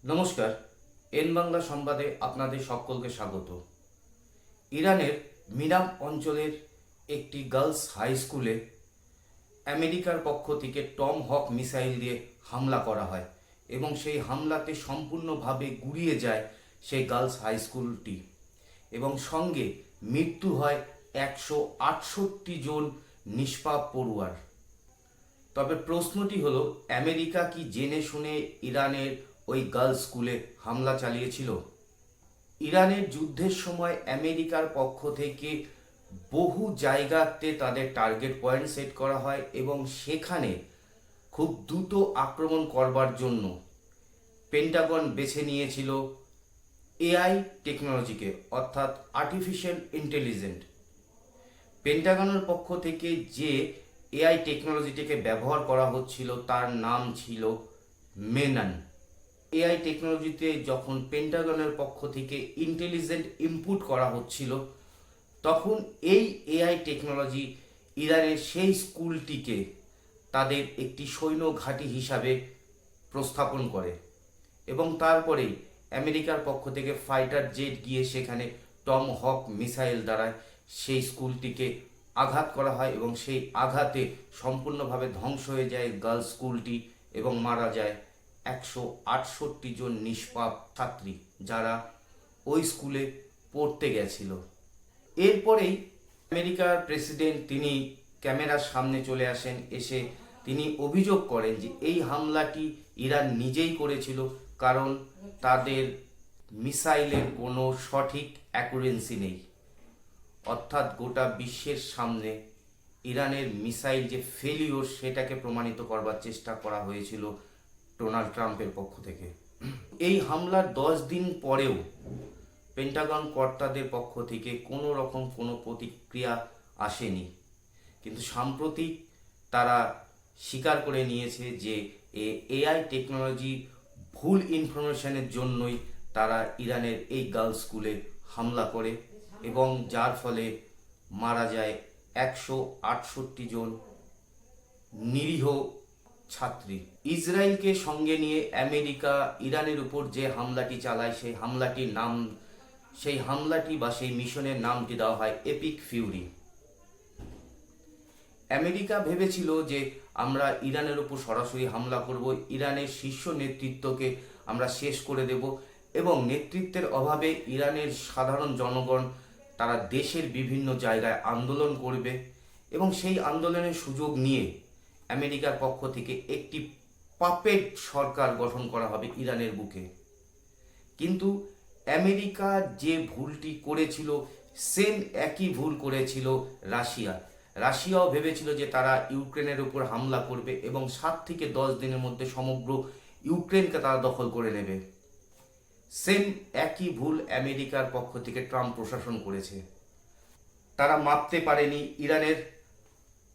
নমস্কার, এন বাংলা সংবাদে আপনাদের সকলকে স্বাগত। ইরানের মিরাব অঞ্চলের একটি গার্লস হাই স্কুলে আমেরিকার পক্ষ থেকে টম হক মিসাইল দিয়ে হামলা করা হয় এবং সেই হামলাতে সম্পূর্ণভাবে গুড়িয়ে যায় সেই গার্লস হাই স্কুলটি এবং সঙ্গে মৃত্যু হয় 168 জন নিষ্পাপ পড়ুয়ার। তবে প্রশ্নটি হলো, আমেরিকা কি জেনে শুনে ইরানের ওই গার্লস স্কুলে হামলা চালিয়েছিল? ইরানের যুদ্ধের সময় আমেরিকার পক্ষ থেকে বহু জায়গাতে তাদের টার্গেট পয়েন্ট সেট করা হয় এবং সেখানে খুব দ্রুত আক্রমণ করবার জন্য পেন্টাগন বেছে নিয়েছিল এআই টেকনোলজিকে, অর্থাৎ আর্টিফিশিয়াল ইন্টেলিজেন্ট। পেন্টাগনের পক্ষ থেকে যে এআই টেকনোলজিটিকে ব্যবহার করা হচ্ছিল তার নাম ছিল মেনান। এআই টেকনোলজিতে যখন পেন্টাগনের পক্ষ থেকে ইন্টেলিজেন্ট ইনপুট করা হচ্ছিল, তখন এই এআই টেকনোলজি ইরানের সেই স্কুলটিকে তাদের একটি সৈন্য ঘাঁটি হিসাবে প্রস্থাপন করে এবং তারপরেই আমেরিকার পক্ষ থেকে ফাইটার জেট গিয়ে সেখানে টম হক মিসাইল দ্বারা সেই স্কুলটিকে আঘাত করা হয় এবং সেই আঘাতে সম্পূর্ণভাবে ধ্বংস হয়ে যায় গার্লস স্কুলটি এবং মারা যায় 168 জন নিষ্পাপ ছাত্রী যারা ওই স্কুলে পড়তে গেছিল। এরপরেই আমেরিকার প্রেসিডেন্ট তিনি ক্যামেরার সামনে চলে আসেন, এসে তিনি অভিযোগ করেন যে এই হামলাটি ইরান নিজেই করেছিল, কারণ তাদের মিসাইলের কোনো সঠিক অ্যাকুরেন্সি নেই। অর্থাৎ গোটা বিশ্বের সামনে ইরানের মিসাইল যে ফেলিওর সেটাকে প্রমাণিত করবার চেষ্টা করা হয়েছিল ডোনাল্ড ট্রাম্পের পক্ষ থেকে। এই হামলার 10 দিন পরেও পেন্টাগন কর্তাদের পক্ষ থেকে কোনো রকম কোনো প্রতিক্রিয়া আসেনি, কিন্তু সাম্প্রতিক তারা স্বীকার করে নিয়েছে যে এআই টেকনোলজি ভুল ইনফরমেশনের জন্যই তারা ইরানের এই গার্লস স্কুলে হামলা করে এবং যার ফলে মারা যায় 168 জন নিরীহ ছাত্রী। ইসরায়েলকে সঙ্গে নিয়ে আমেরিকা ইরানের উপর যে হামলাটি চালায় সেই হামলাটি বা সেই মিশনের নামটি দেওয়া হয় এপিক ফিউরি। আমেরিকা ভেবেছিল যে আমরা ইরানের উপর সরাসরি হামলা করব, ইরানের শীর্ষ নেতৃত্বকে আমরা শেষ করে দেব এবং নেতৃত্বের অভাবে ইরানের সাধারণ জনগণ তারা দেশের বিভিন্ন জায়গায় আন্দোলন করবে এবং সেই আন্দোলনের সুযোগ নিয়ে আমেরিকার পক্ষ থেকে একটি পাপেট সরকার গঠন করা হবে ইরানের বুকে। কিন্তু আমেরিকা যে ভুলটি করেছিল সেম একই ভুল করেছিল রাশিয়াও ভেবেছিল যে তারা ইউক্রেনের উপর হামলা করবে এবং 7 থেকে 10 দিনের মধ্যে সমগ্র ইউক্রেনকে তারা দখল করে নেবে। সেম একই ভুল আমেরিকার পক্ষ থেকে ট্রাম্প প্রশাসন করেছে। তারা মাপতে পারেনি ইরানের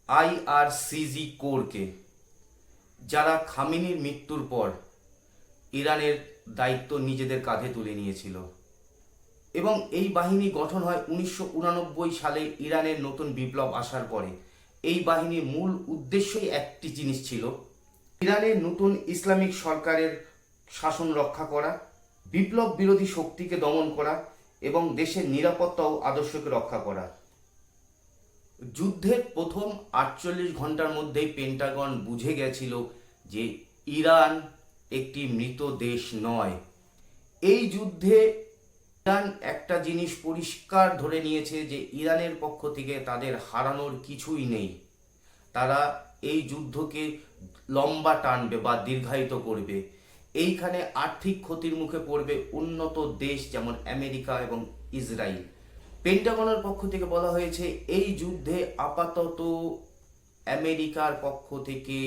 আইআরসিজি কোরকে, যারা খামেনির মৃত্যুর পর ইরানের দায়িত্ব নিজেদের কাঁধে তুলে নিয়েছিল এবং এই বাহিনী গঠন হয় 1989 সালে ইরানের নতুন বিপ্লব আসার পরে। এই বাহিনীর মূল উদ্দেশ্যই একটি জিনিস ছিল, ইরানের নতুন ইসলামিক সরকারের শাসন রক্ষা করা, বিপ্লব বিরোধী শক্তিকে দমন করা এবং দেশের নিরাপত্তা ও আদর্শকে রক্ষা করা। যুদ্ধের প্রথম 48 ঘন্টার মধ্যেই পেন্টাগন বুঝে গেছিল যে ইরান একটি মৃত দেশ নয়। এই যুদ্ধে ইরান একটা জিনিস পরিষ্কার ধরে নিয়েছে যে ইরানের পক্ষ থেকে তাদের হারানোর কিছুই নেই। তারা এই যুদ্ধকে লম্বা টানবে বা দীর্ঘায়িত করবে। এইখানে আর্থিক ক্ষতির মুখে পড়বে উন্নত দেশ যেমন আমেরিকা এবং ইসরায়েল। পেন্টাগনের পক্ষ থেকে বলা হয়েছে এই যুদ্ধে আপাতত আমেরিকার পক্ষ থেকে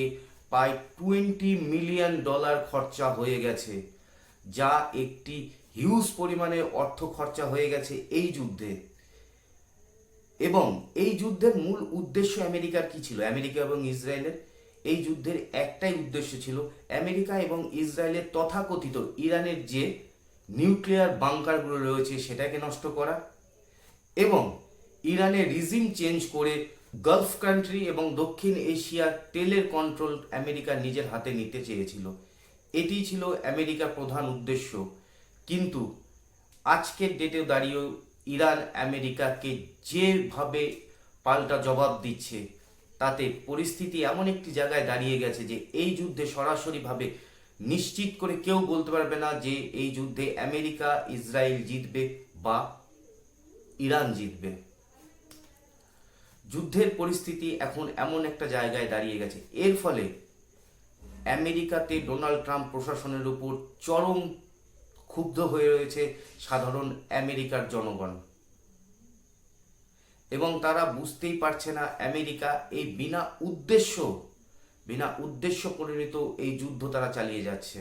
প্রায় $20 মিলিয়ন খরচা হয়ে গেছে, যা একটি হিউজ পরিমাণে অর্থ খরচা হয়ে গেছে এই যুদ্ধে। এবং এই যুদ্ধের মূল উদ্দেশ্য আমেরিকার কি ছিল? আমেরিকা এবং ইসরায়েলের এই যুদ্ধের একটাই উদ্দেশ্য ছিল, আমেরিকা এবং ইসরায়েলের তথাকথিত ইরানের যে নিউক্লিয়ার বাংকারগুলো রয়েছে সেটাকে নষ্ট করা এবং ইরানের রিজিম চেঞ্জ করে গালফ কান্ট্রি এবং দক্ষিণ এশিয়ার তেলের কন্ট্রোল আমেরিকা নিজের হাতে নিতে চেয়েছিল। এটি ছিল আমেরিকার প্রধান উদ্দেশ্য। কিন্তু আজকের ডেটে দাঁড়িয়েও ইরান আমেরিকাকে যেভাবে পাল্টা জবাব দিচ্ছে, তাতে পরিস্থিতি এমন একটি জায়গায় দাঁড়িয়ে গেছে যে এই যুদ্ধে সরাসরিভাবে নিশ্চিত করে কেউ বলতে পারবে না যে এই যুদ্ধে আমেরিকা ইসরায়েল জিতবে বা ইরান জিতবে। যুদ্ধের পরিস্থিতি এখন এমন একটা জায়গায় দাঁড়িয়ে গেছে, এর ফলে আমেরিকাতে ডোনাল্ড ট্রাম্প প্রশাসনের উপর চরম ক্ষুব্ধ হয়ে রয়েছে সাধারণ আমেরিকার জনগণ, এবং তারা বুঝতেই পারছে না আমেরিকা এই বিনা উদ্দেশ্য পরিণত এই যুদ্ধ তারা চালিয়ে যাচ্ছে।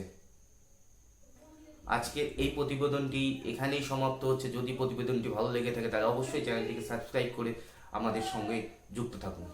আজকের এই প্রতিবেদনটি এখানেই সমাপ্ত হচ্ছে। যদি প্রতিবেদনটি ভালো লেগে থাকে তাহলে অবশ্যই চ্যানেলটিকে সাবস্ক্রাইব করে আমাদের সঙ্গে যুক্ত থাকুন।